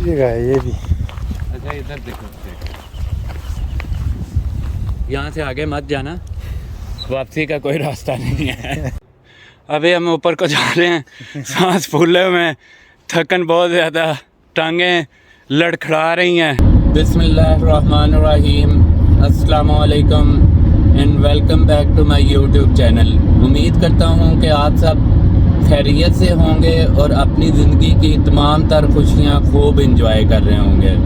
जगह है ये भी। अच्छा इधर देखो, यहाँ से आगे मत जाना, वापसी का कोई रास्ता नहीं है। अभी हम ऊपर को जा रहे हैं, सांस फूले हुए, थकन बहुत ज़्यादा, टांगें लड़खड़ा रही हैं। बिस्मिल्लाहिर्रहमानिर्रहीम, अस्सलाम वालेकुम and welcome back to my YouTube channel. उम्मीद करता हूँ कि आप सब खैरियत से होंगे और अपनी ज़िंदगी की तमाम तर खुशियाँ खूब इंजॉय कर रहे होंगे।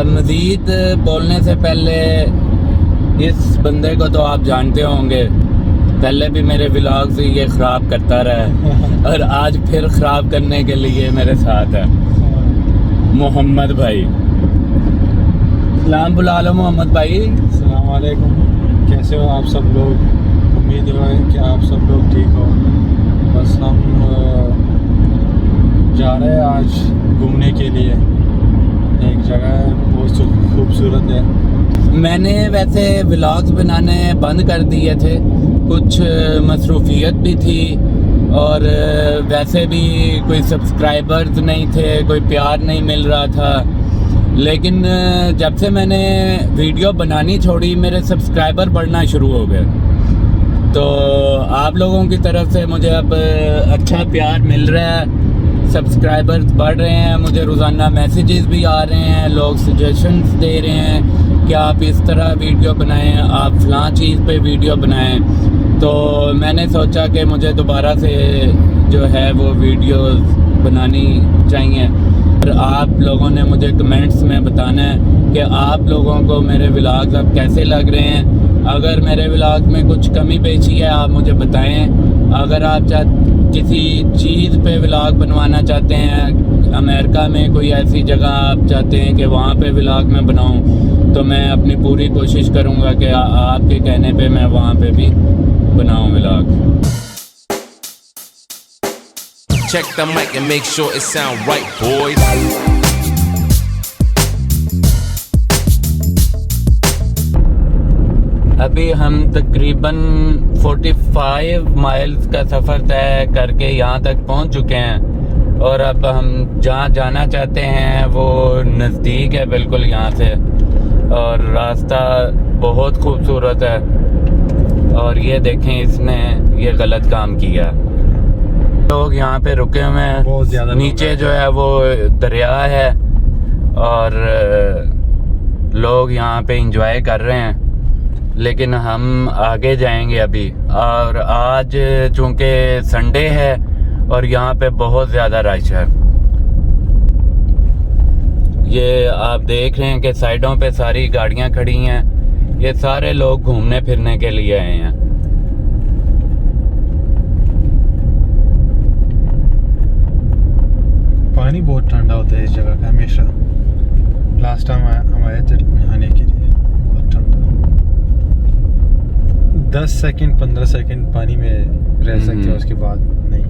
मज़ीद बोलने से पहले इस बंदे को तो आप जानते होंगे, पहले भी मेरे व्लॉग्स ये ख़राब करता रहा और आज फिर ख़राब करने के लिए मेरे साथ है मोहम्मद भाई। सलाम बुला लो मोहम्मद भाई। अस्सलाम वालेकुम, कैसे हो आप सब लोग? उम्मीद है कि आप सब लोग ठीक हो। बस हम जा रहे हैं आज घूमने के लिए, एक जगह है बहुत खूबसूरत है। मैंने वैसे व्लॉग्स बनाने बंद कर दिए थे, कुछ मसरूफियत भी थी और वैसे भी कोई सब्सक्राइबर्स नहीं थे, कोई प्यार नहीं मिल रहा था। लेकिन जब से मैंने वीडियो बनानी छोड़ी मेरे सब्सक्राइबर बढ़ना शुरू हो गए, तो आप लोगों की तरफ से मुझे अब अच्छा प्यार मिल रहा है, सब्सक्राइबर्स बढ़ रहे हैं, मुझे रोज़ाना मैसेजेस भी आ रहे हैं, लोग सजेशंस दे रहे हैं कि आप इस तरह वीडियो बनाएं, आप फ़लाँ चीज़ पे वीडियो बनाएं। तो मैंने सोचा कि मुझे दोबारा से जो है वो वीडियोस बनानी चाहिए। और आप लोगों ने मुझे कमेंट्स में बताना है कि आप लोगों को मेरे व्लॉग्स अब कैसे लग रहे हैं। अगर मेरे व्लॉग में कुछ कमी पेशी है आप मुझे बताएं। अगर आप किसी चीज़ पे व्लॉग बनवाना चाहते हैं, अमेरिका में कोई ऐसी जगह आप चाहते हैं कि वहाँ पे व्लॉग मैं बनाऊँ, तो मैं अपनी पूरी कोशिश करूँगा कि आपके कहने पे मैं वहाँ पे भी बनाऊँ vlog. Check the mic and make sure it sound right, boys. अभी हम तकरीबन 45 माइल्स का सफ़र तय करके यहाँ तक पहुँच चुके हैं और अब हम जहाँ जाना चाहते हैं वो नज़दीक है बिल्कुल यहाँ से, और रास्ता बहुत खूबसूरत है। और ये देखें, इसने ये गलत काम किया। लोग यहाँ पे रुके हुए हैं, बहुत ज़्यादा नीचे जो है वो दरिया है और लोग यहाँ पे एंजॉय कर रहे हैं, लेकिन हम आगे जाएंगे अभी। और आज चूँकि संडे है और यहाँ पे बहुत ज़्यादा रश है। ये आप देख रहे हैं कि साइडों पे सारी गाड़ियाँ खड़ी हैं, ये सारे लोग घूमने फिरने के लिए आए हैं। पानी बहुत ठंडा होता है इस जगह का हमेशा। लास्ट टाइम हम आए थे नहाने के लिए, बहुत ठंडा। 10 सेकंड 15 सेकंड पानी में रह सकते हैं, उसके बाद नहीं,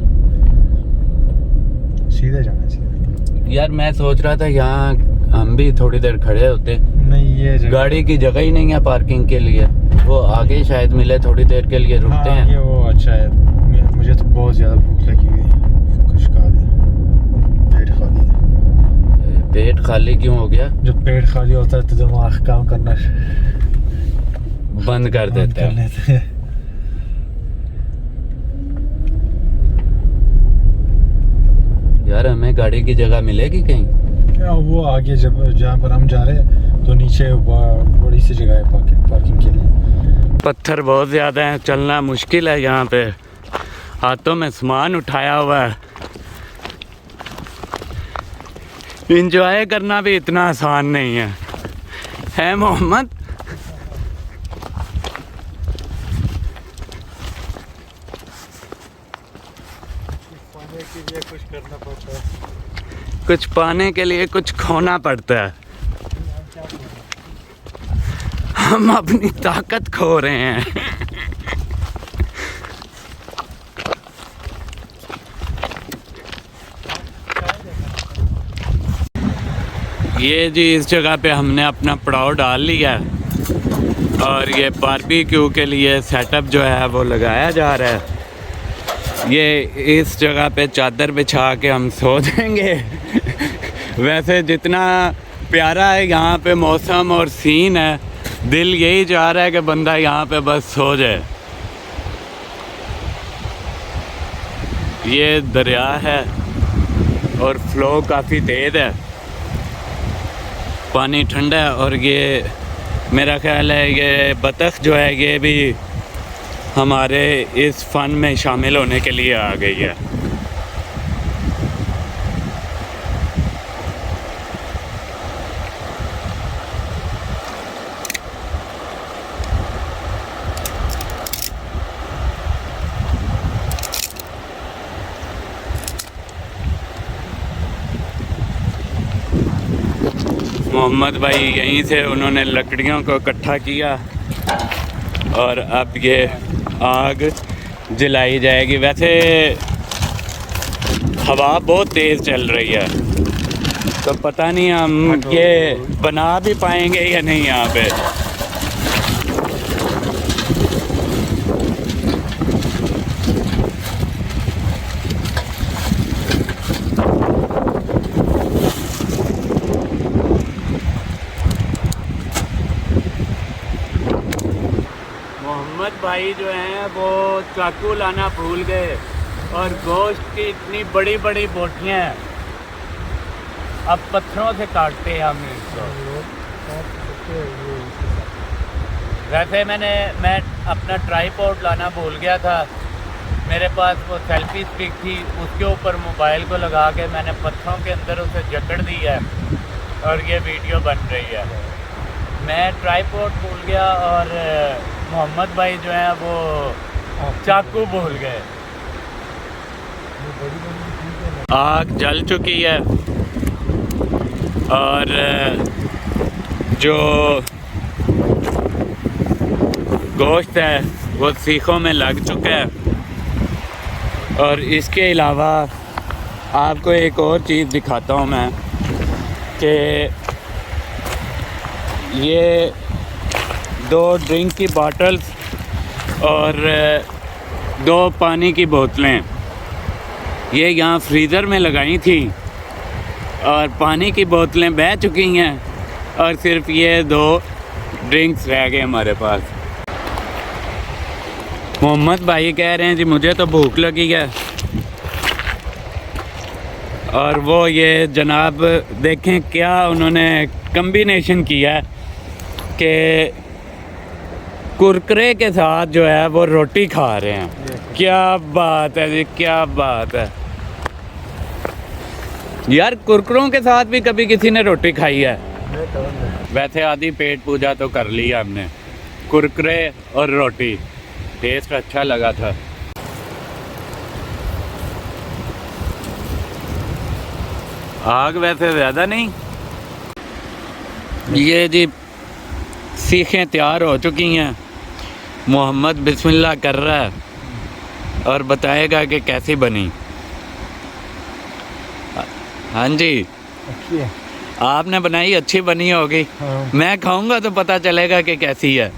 सीधे जाना चाहिए। यार मैं सोच रहा था यहाँ हम भी थोड़ी देर खड़े होते, नहीं ये गाड़ी की जगह ही नहीं है पार्किंग के लिए, वो आगे शायद मिले, थोड़ी देर के लिए रुकते हैं। ये वो अच्छा है। मुझे तो बहुत ज़्यादा भूख लगी हुई है, कुछ खा लिया, पेट खाली। पेट खाली क्यों हो गया? जब पेट खाली होता है तो दिमाग काम करना बंद कर देता है। यार हमें गाड़ी की जगह मिलेगी कहीं? वो आगे जब जहाँ पर हम जा रहे हैं तो नीचे बड़ी सी जगह है पार्किंग के लिए। पत्थर बहुत ज़्यादा हैं, चलना मुश्किल है यहाँ पे, हाथों में सामान उठाया हुआ है। एंजॉय करना भी इतना आसान नहीं है मोहम्मद? कुछ करना पड़ता है, कुछ पाने के लिए कुछ खोना पड़ता है। हम अपनी ताकत खो रहे हैं। ये जी इस जगह पे हमने अपना पड़ाव डाल लिया है और ये बारबेक्यू के लिए सेटअप जो है वो लगाया जा रहा है। ये इस जगह पे चादर बिछा के हम सो जाएंगे। वैसे जितना प्यारा है यहाँ पे मौसम और सीन है, दिल यही चाह रहा है कि बंदा यहाँ पे बस सो जाए। ये दरिया है और फ्लो काफ़ी तेज़ है, पानी ठंडा है। और ये मेरा ख्याल है ये बतख जो है ये भी हमारे इस फ़न में शामिल होने के लिए आ गई है। मोहम्मद भाई यहीं से उन्होंने लकड़ियों को इकट्ठा किया और अब ये आग जलाई जाएगी। वैसे हवा बहुत तेज़ चल रही है, तो पता नहीं हम ये बना भी पाएंगे या नहीं यहाँ पे। मोहम्मद भाई जो हैं वो चाकू लाना भूल गए और गोश्त की इतनी बड़ी बड़ी बोटियाँ हैं, अब पत्थरों से काटते हैं हम इसको। वैसे मैं अपना ट्राईपॉड लाना भूल गया था, मेरे पास वो सेल्फी स्टिक थी, उसके ऊपर मोबाइल को लगा के मैंने पत्थरों के अंदर उसे जकड़ दिया है और ये वीडियो बन रही है। मैं ट्राईपॉड भूल गया और मोहम्मद भाई जो हैं वो चाकू भूल गए। आग जल चुकी है और जो गोश्त है वो सीखों में लग चुका है। और इसके अलावा आपको एक और चीज़ दिखाता हूँ मैं कि ये 2 ड्रिंक की बॉटल्स और 2 पानी की बोतलें ये यहाँ फ्रीज़र में लगाई थी और पानी की बोतलें बह चुकी हैं और सिर्फ ये 2 ड्रिंक्स रह गए हमारे पास। मोहम्मद भाई कह रहे हैं जी मुझे तो भूख लगी है, और वो ये जनाब देखें क्या उन्होंने कम्बिनेशन किया है कि कुरकुरे के साथ जो है वो रोटी खा रहे हैं। क्या बात है जी, क्या बात है यार, कुरकुरों के साथ भी कभी किसी ने रोटी खाई है? वैसे आधी पेट पूजा तो कर ली हमने, कुरकुरे और रोटी, टेस्ट अच्छा लगा था। आग वैसे ज़्यादा नहीं, ये जी सीखें तैयार हो चुकी हैं। मोहम्मद बिस्मिल्लाह कर रहा है और बताएगा कि कैसी बनी। हाँ जी, अच्छी है। आपने बनाई, अच्छी बनी होगी। हाँ। मैं खाऊंगा तो पता चलेगा कि कैसी है।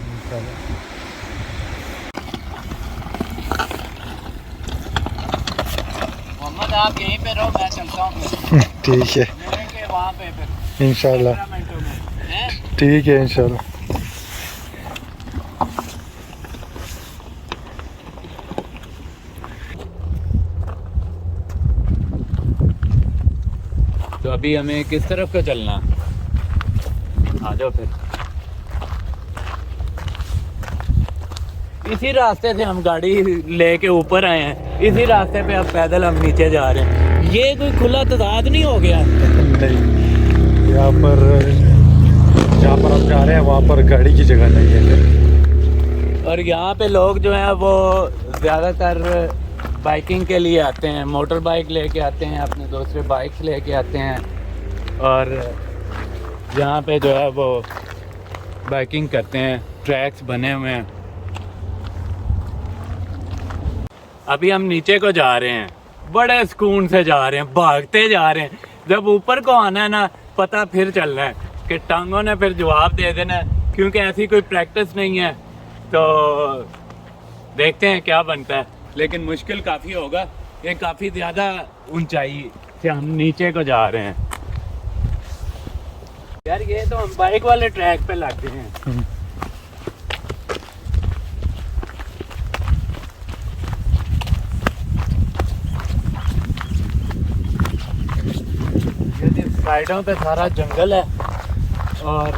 मोहम्मद आप यहीं पे रहो, मैं चलता हूँ। ठीक है, मिलेंगे वहाँ पे फिर इंशाल्लाह। 15 मिनटों में, हैं? ठीक है इंशाल्लाह। तो अभी हमें किस तरफ का चलना? आ जाओ फिर। इसी रास्ते से हम गाड़ी लेके ऊपर आए हैं, इसी रास्ते पे अब पैदल हम नीचे जा रहे हैं। ये कोई खुला तदाद नहीं हो गया? नहीं, यहाँ पर जहाँ पर हम जा रहे हैं वहाँ पर गाड़ी की जगह नहीं है। और यहाँ पे लोग जो हैं वो ज़्यादातर बाइकिंग के लिए आते हैं, मोटर बाइक लेके आते हैं, अपने दूसरे बाइक्स लेके आते हैं और यहाँ पे जो है वो बाइकिंग करते हैं। ट्रैक्स बने हुए हैं। अभी हम नीचे को जा रहे हैं, बड़े सुकून से जा रहे हैं, भागते जा रहे हैं। जब ऊपर को आना है ना, पता फिर चलना है कि टांगों ने फिर जवाब दे देना है, क्योंकि ऐसी कोई प्रैक्टिस नहीं है। तो देखते हैं क्या बनता है, लेकिन मुश्किल काफ़ी होगा। ये काफ़ी ज़्यादा ऊंचाई से हम नीचे को जा रहे हैं। यार ये तो हम बाइक वाले ट्रैक पे लग गए हैं। ये साइडों पे सारा जंगल है और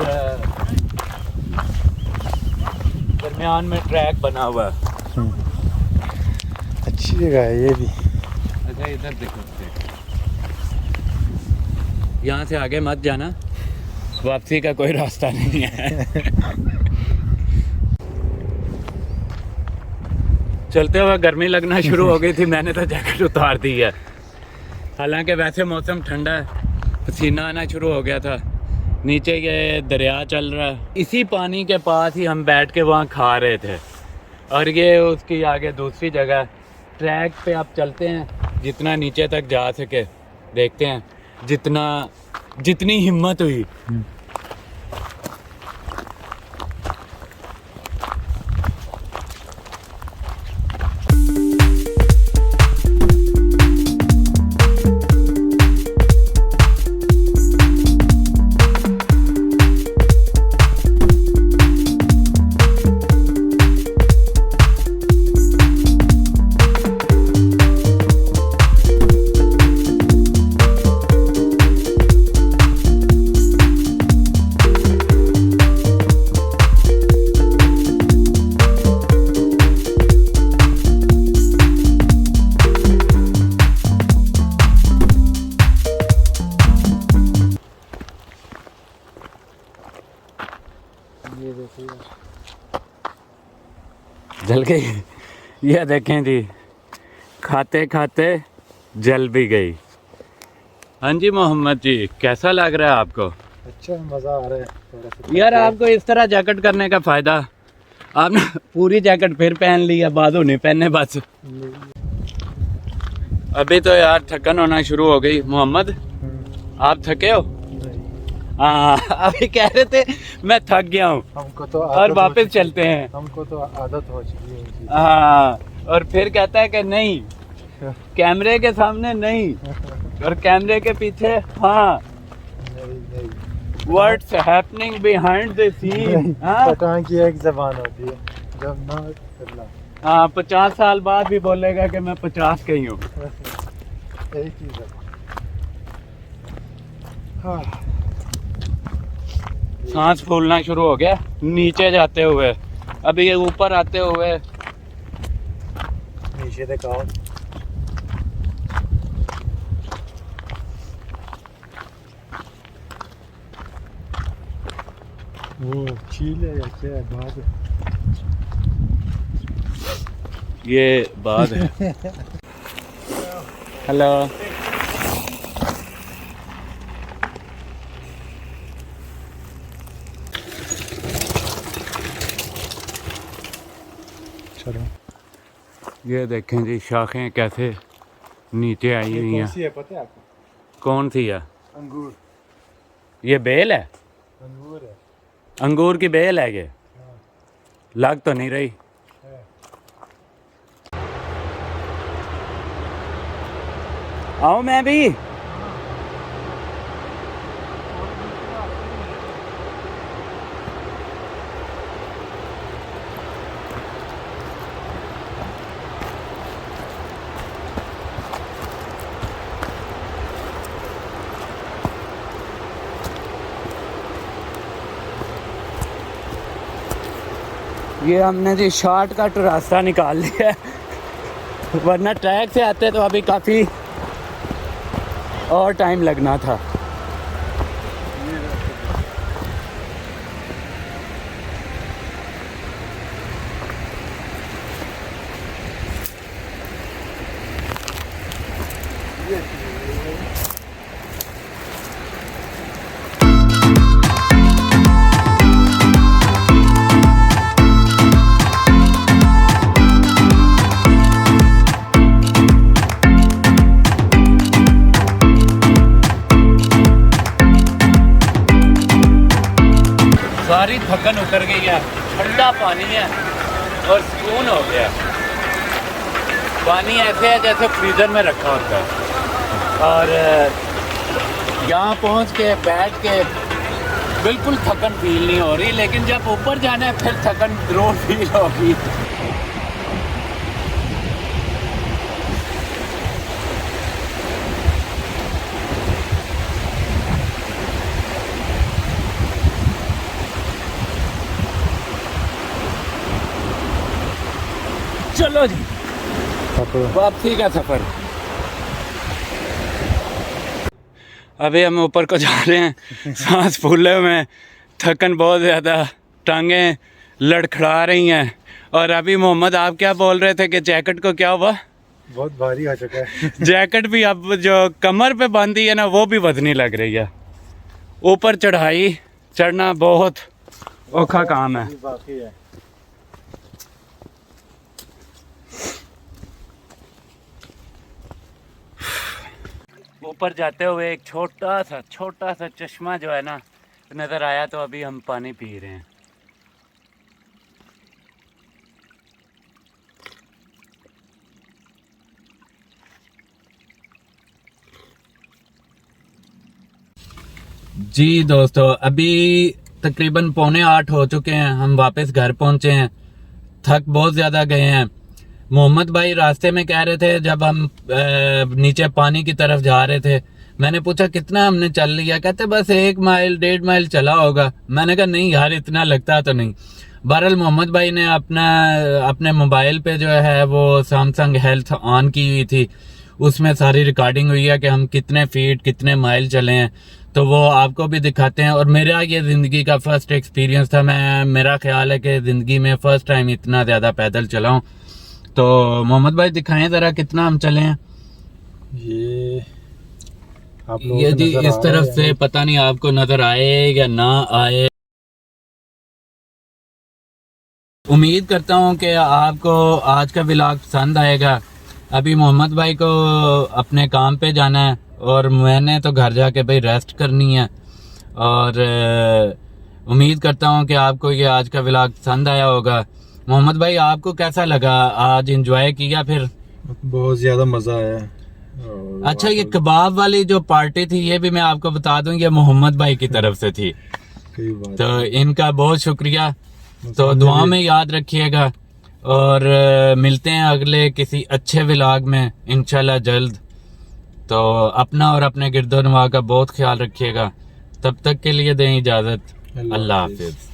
दरमियान में ट्रैक बना हुआ है। अच्छी जगह है ये भी। अच्छा इधर देखो, यहाँ से आगे मत जाना, वापसी का कोई रास्ता नहीं है। चलते हुए गर्मी लगना शुरू हो गई थी, मैंने तो जैकेट उतार दी है। हालांकि वैसे मौसम ठंडा है, पसीना आना शुरू हो गया था। नीचे ये दरिया चल रहा है, इसी पानी के पास ही हम बैठ के वहाँ खा रहे थे। और ये उसकी आगे दूसरी जगह ट्रैक पे आप चलते हैं, जितना नीचे तक जा सके देखते हैं, जितनी हिम्मत हुई। जल गई। ये देखें जी, खाते खाते जल भी गई। हाँ जी मोहम्मद जी, कैसा लग रहा है आपको? अच्छा मज़ा आ रहा है थोड़ा सा। यार आपको इस तरह जैकेट करने का फ़ायदा, आपने पूरी जैकेट फिर पहन ली है, बाजू नहीं पहने बस। अभी तो यार थकन होना शुरू हो गई। मोहम्मद आप थके हो? हाँ अभी कह रहे थे मैं थक गया हूँ, हमको तो और वापस चलते हैं। हमको तो आदत हो चुकी है। हाँ, और फिर कहता है कि नहीं, कैमरे के सामने नहीं, और कैमरे के पीछे हाँ। What's happening behind the scene. Pathan की एक जबान होती है, जब ना करना। हाँ 50 साल बाद भी बोलेगा कि मैं 50 का ही हूँ। यही चीज़ है। हाँ सांस फूलना शुरू हो गया नीचे जाते हुए। अभी ये ऊपर आते हुए नीचे दिखाओ। वो चील है या क्या है? बात है। ये बात है। हेलो चलो ये देखें जी, शाखें कैसे नीचे आई हुई हैं। कौन सी है पता है आपको? कौन सी है? अंगूर। ये बेल है? अंगूर है। अंगूर की बेल है ये? लग तो नहीं रही। आओ मैं भी। ये हमने जी शॉर्टकट रास्ता निकाल लिया है, वरना ट्रैक से आते तो अभी काफ़ी और टाइम लगना था। सारी थकन उतर गई है, ठंडा पानी है और सुकून हो गया। पानी ऐसे है जैसे फ्रीज़र में रखा होता है। और यहाँ पहुँच के बैठ के बिल्कुल थकन फील नहीं हो रही, लेकिन जब ऊपर जाना है फिर थकन जरूर फील होगी। चलो जी, वापसी का सफर। अभी हम ऊपर को जा रहे हैं, सांस फूले हुए हैं, थकन बहुत ज़्यादा, टांगें लड़खड़ा रही हैं। और अभी मोहम्मद आप क्या बोल रहे थे कि जैकेट को क्या हुआ? बहुत भारी आ चुका है। जैकेट भी अब जो कमर पे बांधी है ना, वो भी वजनी लग रही है। ऊपर चढ़ाई चढ़ना बहुत औखा काम है। बाकी है। ऊपर जाते हुए एक छोटा सा चश्मा जो है ना नज़र आया, तो अभी हम पानी पी रहे हैं। जी दोस्तों, अभी तकरीबन 7:45 हो चुके हैं, हम वापस घर पहुंचे हैं। थक बहुत ज़्यादा गए हैं। मोहम्मद भाई रास्ते में कह रहे थे, जब हम नीचे पानी की तरफ जा रहे थे, मैंने पूछा कितना हमने चल लिया, कहते बस 1 माइल 1.5 माइल चला होगा। मैंने कहा नहीं यार, इतना लगता तो नहीं। बहरहाल मोहम्मद भाई ने अपने मोबाइल पे जो है वो सैमसंग हेल्थ ऑन की हुई थी, उसमें सारी रिकॉर्डिंग हुई है कि हम कितने फीट कितने माइल चले हैं, तो वो आपको भी दिखाते हैं। और मेरा ये ज़िंदगी का फर्स्ट एक्सपीरियंस था। मेरा ख्याल है कि ज़िंदगी में फ़र्स्ट टाइम इतना ज़्यादा पैदल चला हूँ। तो मोहम्मद भाई दिखाएं ज़रा कितना हम चले हैं। ये आप लोगों ये को जी नजर इस आ तरफ रहा से है? पता नहीं आपको नज़र आए या ना आए। उम्मीद करता हूँ कि आपको आज का व्लॉग पसंद आएगा। अभी मोहम्मद भाई को अपने काम पे जाना है और मैंने तो घर जाके भाई रेस्ट करनी है। और उम्मीद करता हूँ कि आपको ये आज का व्लॉग पसंद आया होगा। मोहम्मद भाई आपको कैसा लगा? आज एंजॉय किया फिर? बहुत ज़्यादा मज़ा आया। और अच्छा, ये कबाब वाली जो पार्टी थी ये भी मैं आपको बता दूं, ये मोहम्मद भाई की तरफ से थी, कोई बात तो इनका बहुत शुक्रिया। तो हमने दुआ भी- में याद रखिएगा और मिलते हैं अगले किसी अच्छे व्लॉग में इंशाल्लाह जल्द। तो अपना और अपने गिरदो नवा का बहुत ख्याल रखिएगा। तब तक के लिए दें इजाज़त। अल्लाह हाफिज़।